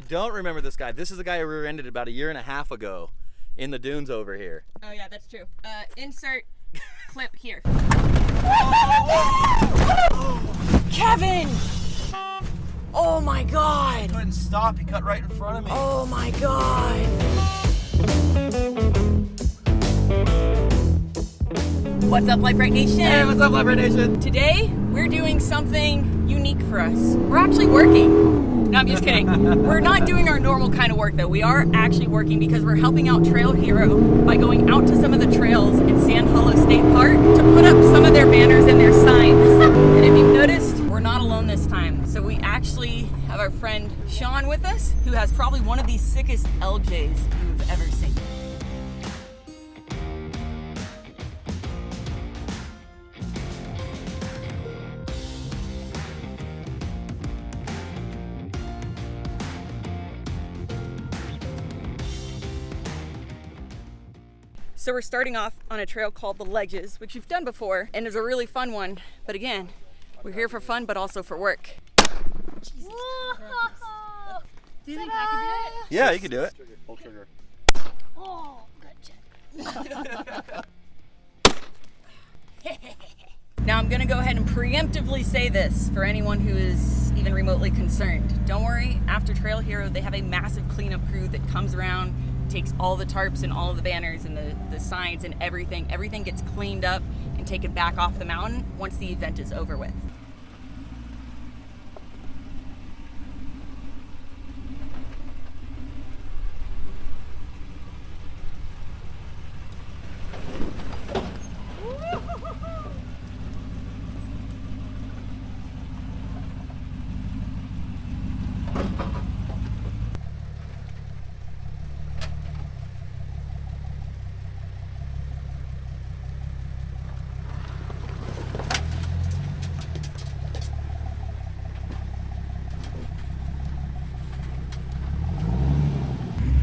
don't remember this guy, this is the guy who rear-ended about 1.5 years ago in the dunes over here. Oh yeah, that's true. Insert clip here. Kevin! Oh my God! He couldn't stop, he cut right in front of me. Oh my God! What's up, Brite Nation? Hey, what's up, Brite Nation? Today, we're doing something unique for us. We're actually working. No, I'm just kidding. We're not doing our normal kind of work though. We are actually working because we're helping out Trail Hero by going out to some of the trails in Sand Hollow State Park to put up some of their banners and their signs. And if you've noticed, we're not alone this time. So we actually have our friend Sean with us, who has probably one of the sickest LJs you've ever seen. So we're starting off on a trail called the Ledges, which we've done before, and it's a really fun one. But again, we're here for fun, but also for work. Jesus Christ. Do you think I can do it? Yeah, you can do it. Pull trigger. Oh, gotcha. Now I'm gonna go ahead and preemptively say this for anyone who is even remotely concerned. Don't worry, after Trail Hero, they have a massive cleanup crew that comes around, takes all the tarps and all of the banners and the signs and everything. Everything gets cleaned up and taken back off the mountain once the event is over with.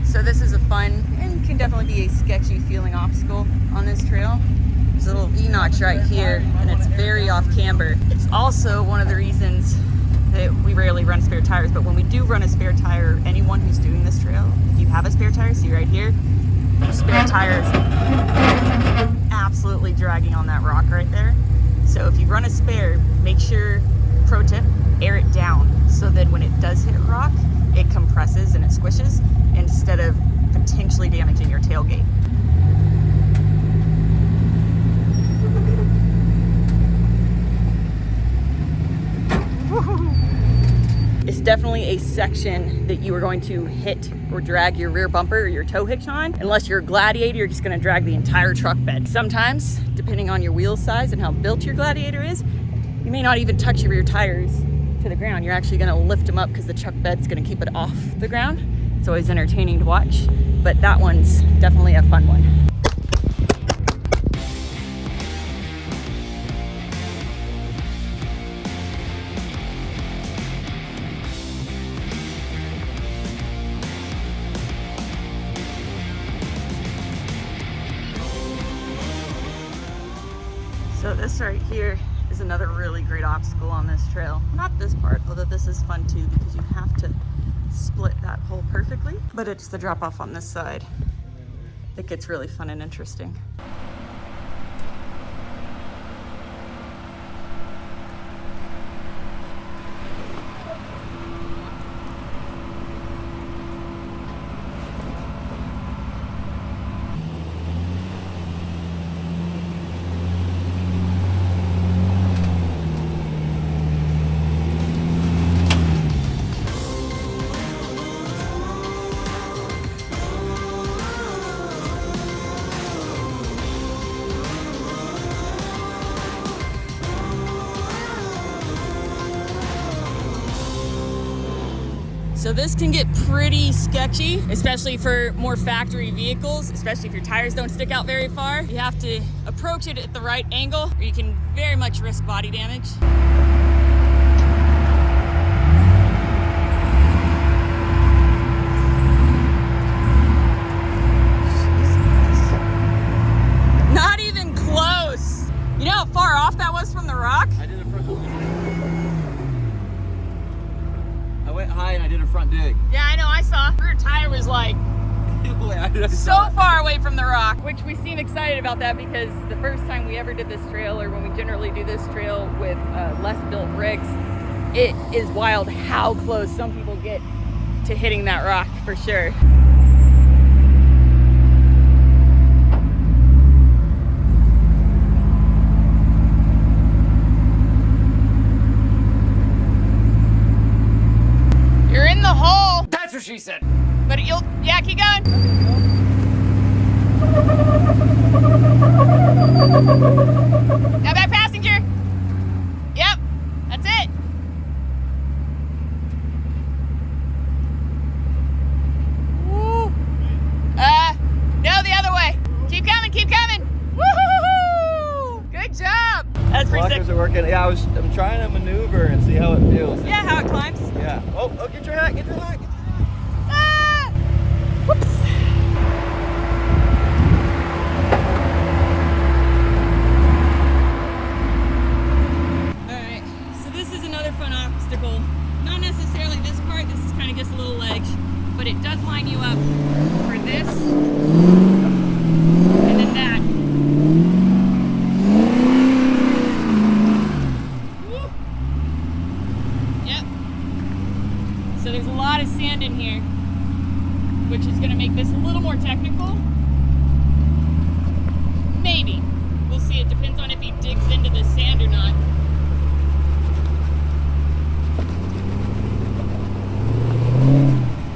So this is a fun and can definitely be a sketchy feeling obstacle on this trail. There's a little V-notch right here and it's very off camber. It's also one of the reasons that we rarely run spare tires, but when we do run a spare tire, anyone who's doing this trail, if you have a spare tire, see right here, spare tires absolutely dragging on that rock right there. So if you run a spare, make sure, pro tip, air it down so that when it does hit rock, it compresses and it squishes instead of potentially damaging your tailgate. It's definitely a section that you are going to hit or drag your rear bumper or your tow hitch on. Unless you're a Gladiator, you're just gonna drag the entire truck bed. Sometimes, depending on your wheel size and how built your Gladiator is, you may not even touch your rear tires to the ground. You're actually gonna lift them up because the truck bed's gonna keep it off the ground. It's always entertaining to watch, but that one's definitely a fun one. So this right here is another really great obstacle on this trail. Not this part, although this is fun too because you have to split that hole perfectly, but it's the drop off on this side. It gets really fun and interesting. So this can get pretty sketchy, especially for more factory vehicles, especially if your tires don't stick out very far. You have to approach it at the right angle, or you can very much risk body damage. Not even close. You know how far off that was from the rock? I did a front dig. I went high and I did a front dig. Yeah, I know. I rear tire was like so far away from the rock, which we seem excited about that because the first time we ever did this trail, or when we generally do this trail with less built rigs, it is wild how close some people get to hitting that rock for sure. You're in the hole. That's what she said. But yeah, keep going. Now back passenger. Yep, that's it. Woo. No, the other way. Keep coming, keep coming. Woo-hoo-hoo-hoo. Good job. That's pretty sick. Blockers are working. Yeah, I'm trying to maneuver and see how it feels. Yeah, how it climbs. Yeah. Oh, get your hat, get your hat. Ah! Whoops. Alright, so this is another fun obstacle. Not necessarily this part, this is kind of just a little ledge, but it does line you up for this, and then that. Woo. Yep. So there's a lot of sand in here, which is going to make this a little more technical. Maybe. We'll see. It depends on if he digs into the sand or not.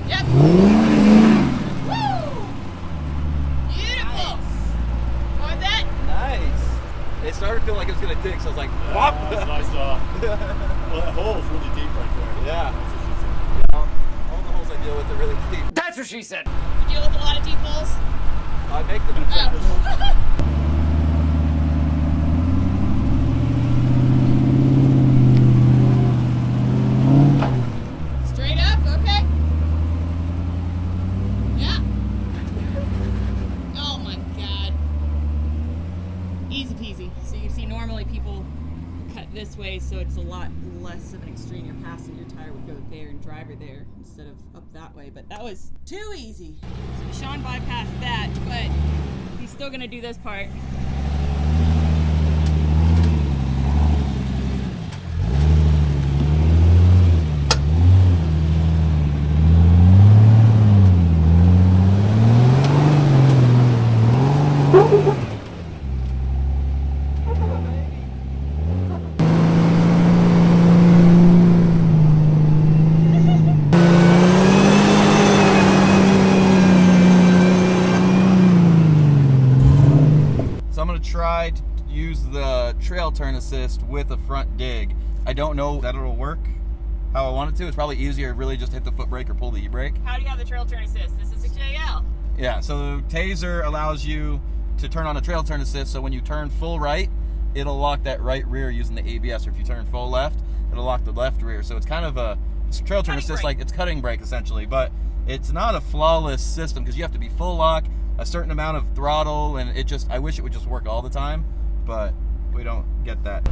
Yep. Woo! Beautiful. What was that? Nice. It started to feel like it was going to dig, so I was like, whop. That's nice. Well, that hole is really deep right there. Yeah. All the holes I deal with are really deep. That's what she said. You deal with a lot of deep holes? I make them. Oh. Straight up, okay. Yeah. Oh my God. Easy peasy. So you can see normally people cut this way, so it's a lot less of an extreme. Your passenger tire would go there and driver there instead of up that way, but that was too easy. So Sean bypassed that, but he's still gonna do this part. Try to use the trail turn assist with a front dig. I don't know that it'll work how I want it to. It's probably easier to really just hit the foot brake or pull the e-brake. How do you have the trail turn assist? This is a JL. Yeah, so Taser allows you to turn on a trail turn assist, so when you turn full right, it'll lock that right rear using the ABS, or if you turn full left, it'll lock the left rear. So it's kind of it's trail turn assist, like it's cutting brake essentially, but it's not a flawless system because you have to be full lock, a certain amount of throttle, and I wish it would just work all the time, but we don't get that. The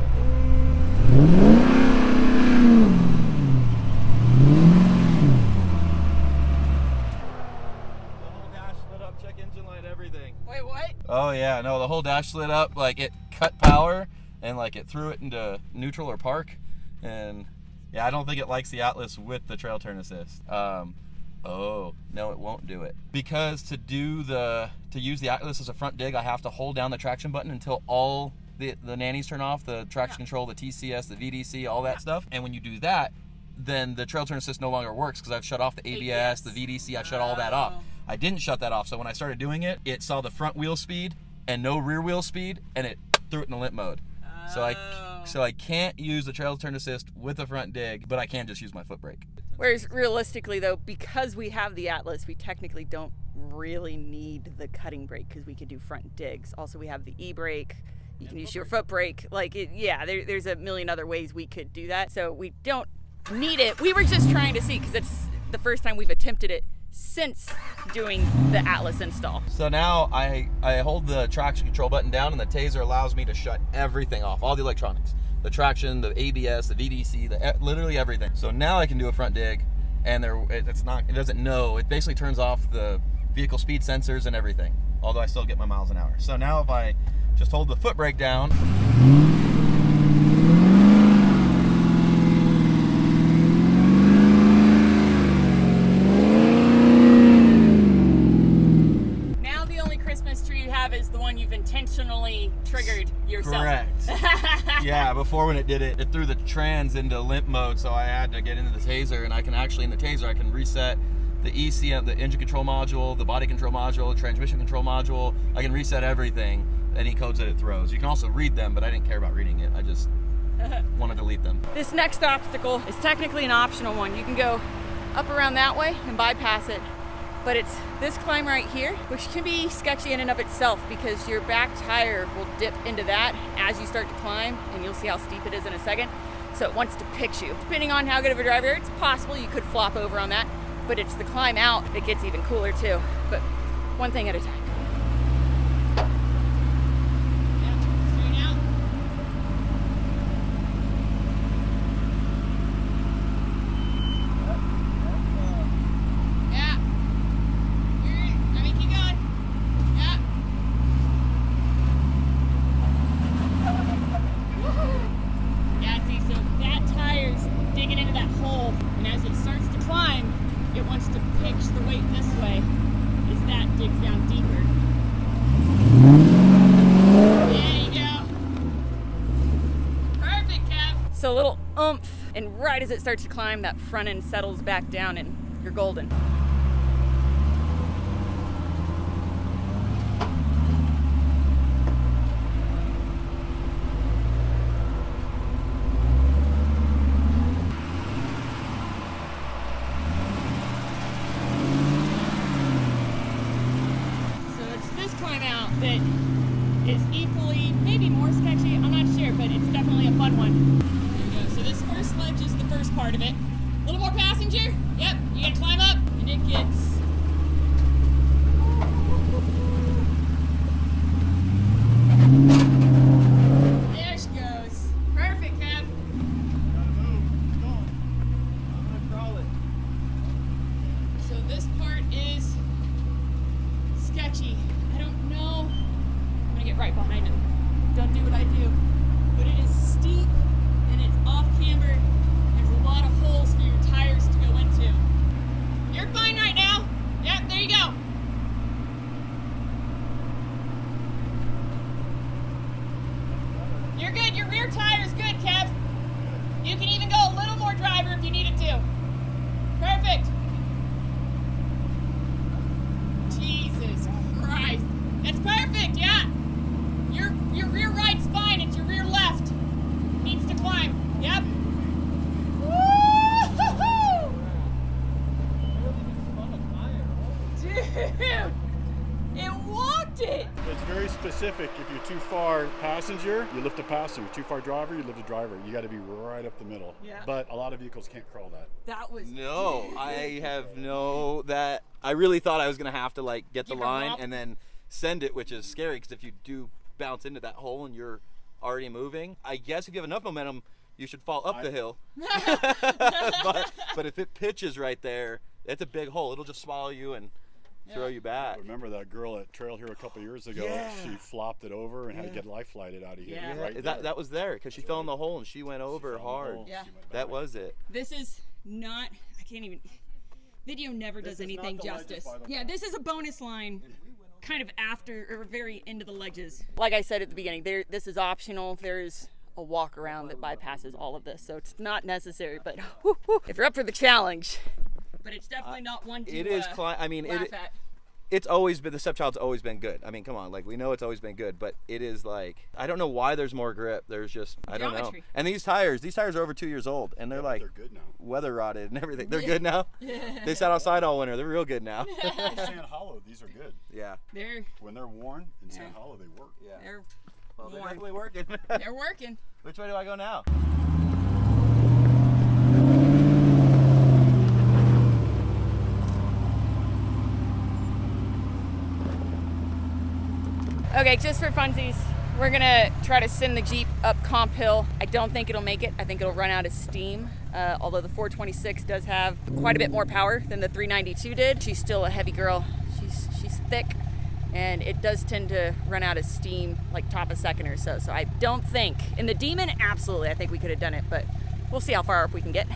whole dash lit up, check engine light, everything. Wait, what? Oh yeah, no, the whole dash lit up, like it cut power and like it threw it into neutral or park, and yeah, I don't think it likes the Atlas with the trail turn assist. Oh, no, it won't do it. Because to use the Atlas as a front dig, I have to hold down the traction button until all the nannies turn off, the traction control, the TCS, the VDC, all that stuff. And when you do that, then the trail turn assist no longer works because I've shut off the ABS, the VDC, I've shut all that off. I didn't shut that off, so when I started doing it, it saw the front wheel speed and no rear wheel speed, and it threw it in limp mode. So I can't use the trail turn assist with a front dig, but I can just use my foot brake. Whereas realistically though, because we have the Atlas, we technically don't really need the cutting brake because we could do front digs. Also, we have the e-brake. You can use your foot brake. Like, there's a million other ways we could do that. So we don't need it. We were just trying to see because it's the first time we've attempted it since doing the Atlas install. So now I hold the traction control button down, and the Taser allows me to shut everything off, all the electronics. The traction, the ABS, the VDC, literally everything. So now I can do a front dig and it doesn't know. It basically turns off the vehicle speed sensors and everything, although I still get my miles an hour. So now if I just hold the foot brake down, now the only Christmas tree you have is the one you've intentionally triggered yourself. correct. Yeah, before when it did it threw the trans into limp mode, so I had to get into the taser, and I can actually, in the taser, I can reset the ECM, the engine control module, the body control module, the transmission control module. I can reset everything, any codes that it throws. You can also read them, but I didn't care about reading it. I just want to delete them. This next obstacle is technically an optional one. You can go up around that way and bypass it, but it's this climb right here, which can be sketchy in and of itself because your back tire will dip into that as you start to climb, and you'll see how steep it is in a second. So it wants to pitch you. Depending on how good of a driver, it's possible you could flop over on that, but it's the climb out that gets even cooler too. But one thing at a time. So a little oomph, and right as it starts to climb, that front end settles back down and you're golden. So it's this climb out that is equally, maybe more sketchy, I'm not sure, but it's definitely a fun one. So this first ledge is the first part of it. A little more passenger. Yep, you gotta climb up, and it gets... There she goes. Perfect, Kev. Gotta move. Keep going. I'm gonna crawl it. So this part is sketchy. I don't know. I'm gonna get right behind him. Don't do what I do. But it is steep. And it's off camber. There's a lot of holes for your tires to go into. You're fine right now. Yep, there you go. You're good. Your rear tire's good, Kev. You can even go a little more driver if you needed to. Perfect. Jesus Christ. That's perfect, yeah. Your rear right's fine. It's your rear left. Needs to climb. Yep. Woo-hoo-hoo! Dude, it walked it. It's very specific. If you're too far passenger, you lift a passenger. Too far driver, you lift a driver. You got to be right up the middle. Yeah. But a lot of vehicles can't crawl that. That was No, I have no that. I really thought I was gonna have to like get the Keep her line up. and then send it, which is scary because if you do bounce into that hole and you're already moving, I guess if you have enough momentum, you should fall up the hill. but if it pitches right there, it's a big hole. It'll just swallow you and throw you back. Remember that girl at Trail here a couple years ago? Yeah. She flopped it over and had to get life flighted out of here. Yeah. Right That was there because she fell in the hole and she went over hard. Yeah. That was it. This is not, I can't even, video never does is anything not the ledges justice. by the Yeah, this is a bonus line kind of after, or very into the ledges. Like I said at the beginning, this is optional. There's a walk around that bypasses all of this, so it's not necessary, but if you're up for the challenge. But it's definitely not one to It is. I mean, it's always been, the stepchild's always been good. I mean, come on, like we know it's always been good, but it is like, I don't know why there's more grip. There's just, I don't know. Geometry. And these tires are over 2 years old and they're like They're good now. weather rotted and everything. They're good now. They sat outside all winter. They're real good now. Sand Hollow, these are good. Yeah. When they're worn in Sand Hollow, they work. Yeah. They're Well, they're worn. definitely working. They're working. Which way do I go now? Okay, just for funsies, we're gonna try to send the Jeep up Comp Hill. I don't think it'll make it. I think it'll run out of steam. Although the 426 does have quite a bit more power than the 392 did, she's still a heavy girl. She's thick, and it does tend to run out of steam like top a second or so. So I don't think, in the Demon, absolutely, I think we could have done it, but we'll see how far up we can get.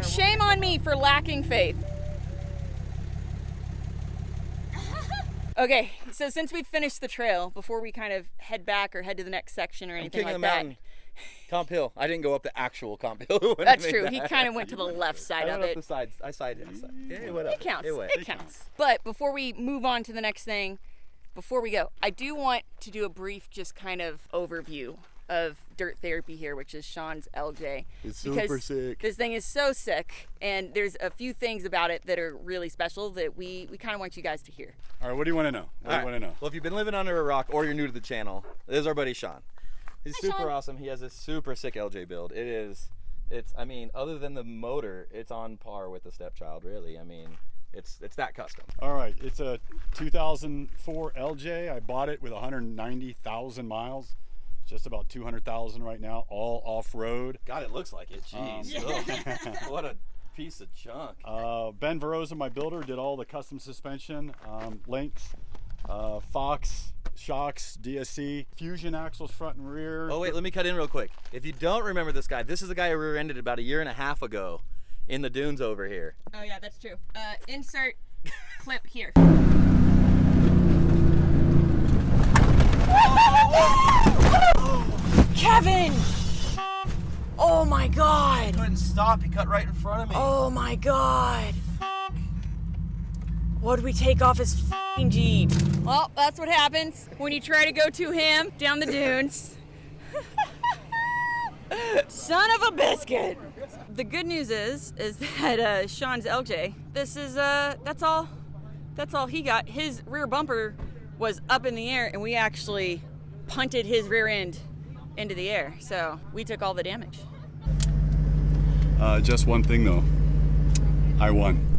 Shame on me for lacking faith. Okay, so since we've finished the trail, before we kind of head back or head to the next section or anything like that. Comp Hill. I didn't go up the actual Comp Hill. That's true. He kind of went to the left side of it. I sided. Hey, what up? It counts. It counts. But before we move on to the next thing, before we go, I do want to do a brief just kind of overview of Dirt Therapy here, which is Sean's LJ. It's super sick. This thing is so sick, and there's a few things about it that are really special that we kind of want you guys to hear. All right, what do you want to know? Well, if you've been living under a rock or you're new to the channel, this is our buddy Sean. He's Hi, super Sean. awesome. He has a super sick LJ build. I mean, other than the motor, it's on par with the Stepchild, really. I mean, it's that custom. All right, it's a 2004 LJ. I bought it with 190,000 miles. Just about 200,000 right now, all off-road. God, it looks like it. Jeez. What a piece of junk. Ben Veroza, my builder, did all the custom suspension, links, Fox, shocks, DSC, fusion axles front and rear. Oh, wait, let me cut in real quick. If you don't remember this guy, this is the guy who rear-ended about 1.5 years ago in the dunes over here. Oh yeah, that's true. Insert clip here. Kevin! Oh my God! He couldn't stop. He cut right in front of me. Oh my God! What'd we take off his f***ing Jeep? Well, that's what happens when you try to go too ham down the dunes. Son of a biscuit! The good news is that Sean's LJ, this is that's all he got. His rear bumper was up in the air, and we actually punted his rear end into the air, so we took all the damage. Just one thing though, I won.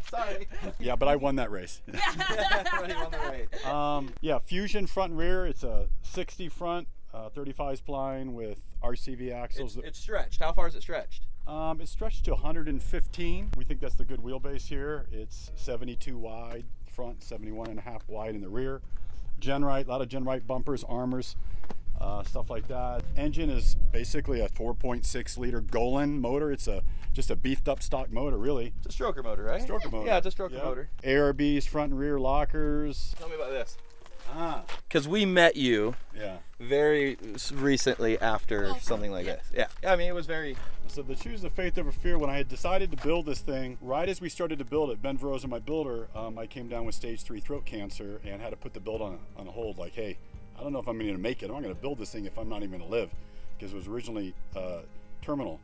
Sorry. Yeah, but I won that race. Everybody won the race. Yeah, fusion front and rear. It's a 60 front, 35 spline with RCV axles. It's stretched. How far is it stretched? It's stretched to 115. We think that's the good wheelbase here. It's 72 wide front, 71.5 wide in the rear. Genrite, a lot of Genrite bumpers, armors, stuff like that. Engine is basically a 4.6 liter Golan motor. It's just a beefed up stock motor, really. It's a stroker motor, right? Stroker motor. Yeah, it's a stroker motor. ARBs, front and rear lockers. Tell me about this. Because we met you very recently after something like this. Yeah, I mean, it was very... So the choose the faith over fear, when I had decided to build this thing, right as we started to build it, Ben Veroza, my builder, I came down with stage 3 throat cancer and had to put the build on a hold. Like, hey, I don't know if I'm going to make it. I'm not going to build this thing if I'm not even going to live, because it was originally terminal.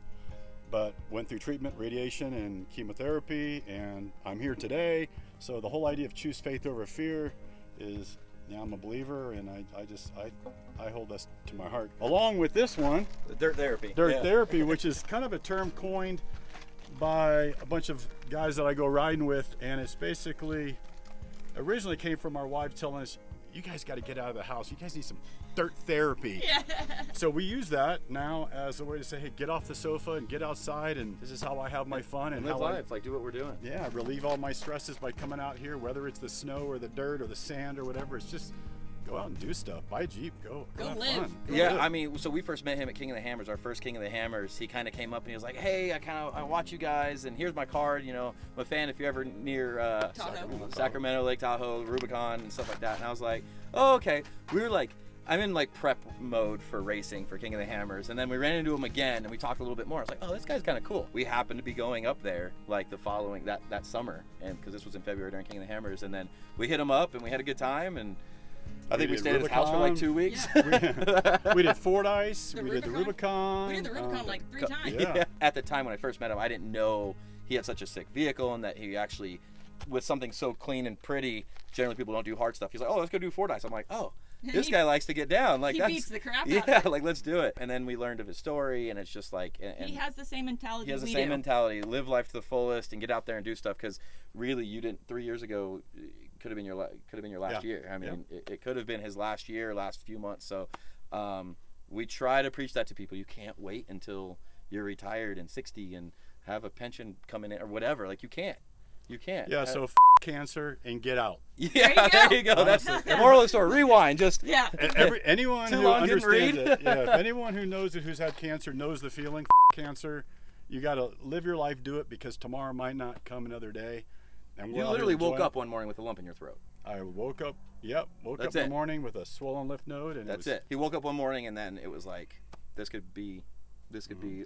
But went through treatment, radiation, and chemotherapy, and I'm here today. So the whole idea of choose faith over fear is... Yeah, I'm a believer, and I hold this to my heart. Along with this one, the Dirt Therapy. Dirt Therapy, which is kind of a term coined by a bunch of guys that I go riding with, and it's basically originally came from our wife telling us, you guys got to get out of the house. You guys need some dirt therapy. Yeah. So we use that now as a way to say, hey, get off the sofa and get outside, and this is how I have my fun and live life, like do what we're doing. Yeah, relieve all my stresses by coming out here, whether it's the snow or the dirt or the sand or whatever. It's just go out and do stuff. Buy a Jeep. Go have live. fun. Go Yeah, live. I mean, so we first met him at King of the Hammers, our first King of the Hammers. He kind of came up and he was like, hey, I watch you guys, and here's my card. You know, I'm a fan if you're ever near Sacramento, Lake Tahoe, Rubicon, and stuff like that. And I was like, oh, okay. We were like, I'm in like prep mode for racing for King of the Hammers, and then we ran into him again and we talked a little bit more. I was like, oh, this guy's kind of cool. We happened to be going up there like the following that summer, and because this was in February during King of the Hammers, and then we hit him up and we had a good time, and I think we did stayed at his house for like 2 weeks. We did Fordyce. We did the Rubicon. We did the Rubicon like 3 times. Yeah. At the time when I first met him, I didn't know he had such a sick vehicle and that he actually, with something so clean and pretty, generally people don't do hard stuff. He's like, oh, let's go do Fordyce. I'm like, oh, this guy likes to get down. Like he that's, beats the crap out of yeah, it. like let's do it. And then we learned of his story, and it's just like, and He has the same mentality. he has the we same do. mentality. Live life to the fullest and get out there and do stuff. Because really, you didn't 3 years ago. Could have been your last year. I mean, it could have been his last year, last few months. So we try to preach that to people. You can't wait until you're retired and 60 and have a pension coming in or whatever. Like you can't. Yeah. So cancer and get out. Yeah, there you go. That's the moral of the story. Rewind. Just Yeah. Anyone Too who long, didn't understands read. it, if anyone who knows it, who's had cancer, knows the feeling. Cancer. You got to live your life, do it, because tomorrow might not come another day. And you literally woke up one morning with a lump in your throat. I woke up. Yep. Woke up in the morning with a swollen lymph node, and that's it. He woke up one morning, and then it was like, this could be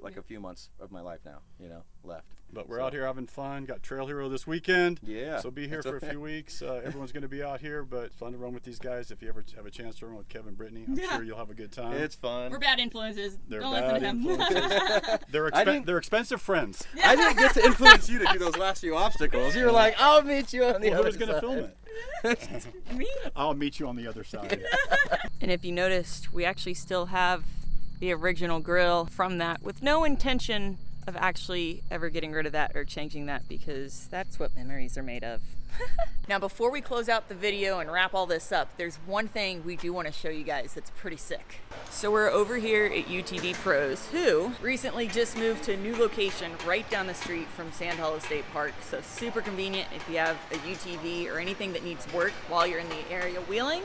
like a few months of my life now, left. But we're out here having fun. Got Trail Hero this weekend. Yeah. So be here for a few weeks. Everyone's going to be out here, but it's fun to run with these guys. If you ever have a chance to run with Kevin and Brittany, I'm sure you'll have a good time. It's fun. We're bad influences. They're Don't bad listen to him. influences. They're expensive friends. I didn't get to influence you to do those last few obstacles. You were like, I'll meet you on the other Who's going to side. film it? Me? I'll meet you on the other side. And if you noticed, we actually still have the original grill from that, with no intention of actually ever getting rid of that or changing that, because that's what memories are made of. Now, before we close out the video and wrap all this up, there's one thing we do want to show you guys that's pretty sick. So we're over here at UTV Pros, who recently just moved to a new location right down the street from Sand Hollow State Park. So super convenient if you have a UTV or anything that needs work while you're in the area wheeling.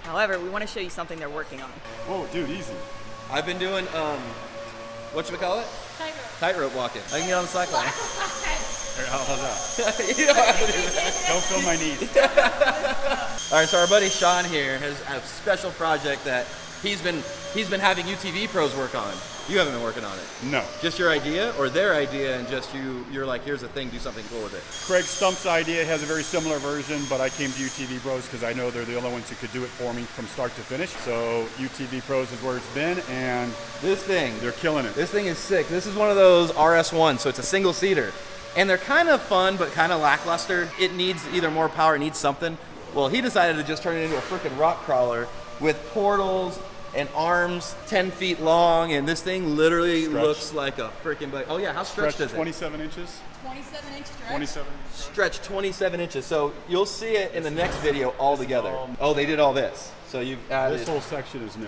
However, we want to show you something they're working on. Whoa, dude, easy. I've been doing, whatchamacallit? Tightrope walking. I can get on the cycling. Here, how's that? You don't have to do that. Don't feel my knees. All right, so our buddy Sean here has a special project that he's been having UTV pros work on. You haven't been working on it. No. Just your idea or their idea, and just you're like, here's the thing, do something cool with it. Craig Stump's idea has a very similar version, but I came to UTV Pros because I know they're the only ones who could do it for me from start to finish. So UTV Pros is where it's been, and This thing, they're killing it. this thing is sick. This is one of those RS1s, so it's a single seater. And they're kind of fun, but kind of lackluster. It needs either more power, it needs something. Well, he decided to just turn it into a freaking rock crawler with portals and arms 10 feet long, and this thing literally looks like a freaking bike. Oh yeah, how stretched is it? 27 inches. 27-inch stretch. 27. Stretch 27 inches. So you'll see it in the next video all together. Oh, they did all this. So you've added, This whole section is new.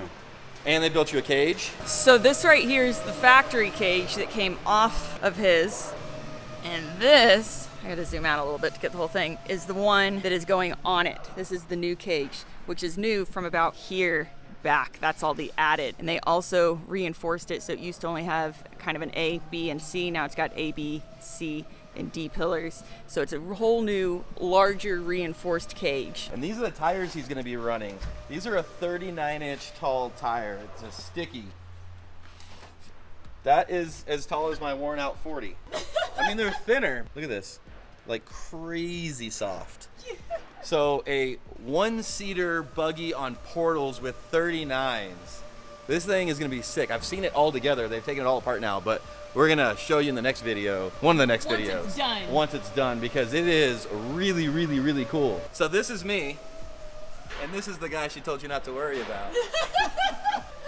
and they built you a cage. So this right here is the factory cage that came off of his. And this, I gotta zoom out a little bit to get the whole thing, is the one that is going on it. This is the new cage, which is new from about here back. That's all they added. And they also reinforced it, so it used to only have kind of an A, B, and C. Now it's got A, B, C, and D pillars. So it's a whole new, larger reinforced cage. And these are the tires he's gonna be running. These are a 39-inch tall tire. It's a sticky. That is as tall as my worn out 40. I mean, they're thinner. Look at this. Like crazy soft. So a one-seater buggy on portals with 39s. This thing is gonna be sick. I've seen it all together. They've taken it all apart now, but we're gonna show you in the next video, one of the next videos. Once it's done. Once it's done, because it is really, really, really cool. So this is me, and this is the guy she told you not to worry about.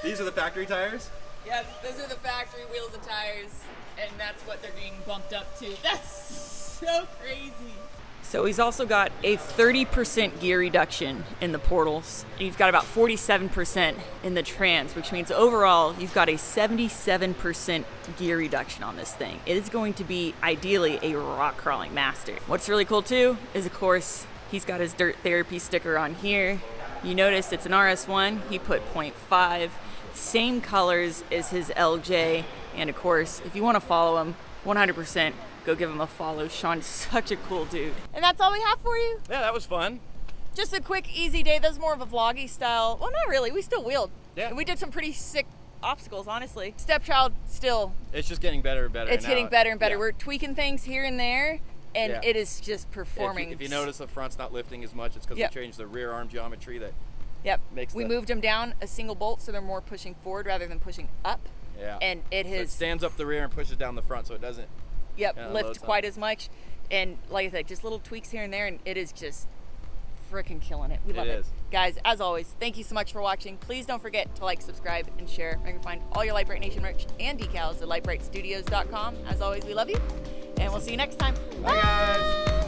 These are the factory tires. Yep, those are the factory wheels and tires, and that's what they're being bumped up to. That's so crazy. So he's also got a 30% gear reduction in the portals, and you've got about 47% in the trans, which means overall you've got a 77% gear reduction on this thing. It is going to be ideally a rock crawling master. What's really cool too is, of course, he's got his dirt therapy sticker on here. You notice it's an RS1, he put 0.5. Same colors as his LJ, and of course, if you want to follow him, 100% go give him a follow. Sean's such a cool dude. And that's all we have for you. Yeah, that was fun. Just a quick, easy day. That's more of a vloggy style. Well, not really. We still wheeled. Yeah. And we did some pretty sick obstacles, honestly. Stepchild still. It's just getting better and better. It's getting better and better. Yeah. We're tweaking things here and there, and Yeah. it is just performing. If you notice the front's not lifting as much, it's because Yep. we changed the rear arm geometry that Yep. Makes we the- moved them down a single bolt so they're more pushing forward rather than pushing up. Yeah. And it So it has, stands up the rear and pushes down the front, so it doesn't. yep, Yeah, lift loads on. quite as much. And like I said, just little tweaks here and there, and it is just freaking killing it. We love it. is. Guys, as always, thank you so much for watching. Please don't forget to like, subscribe, and share. You can find all your Lite Brite Nation merch and decals at litebritstudios.com. As always, we love you, and we'll see you next time. Bye, guys.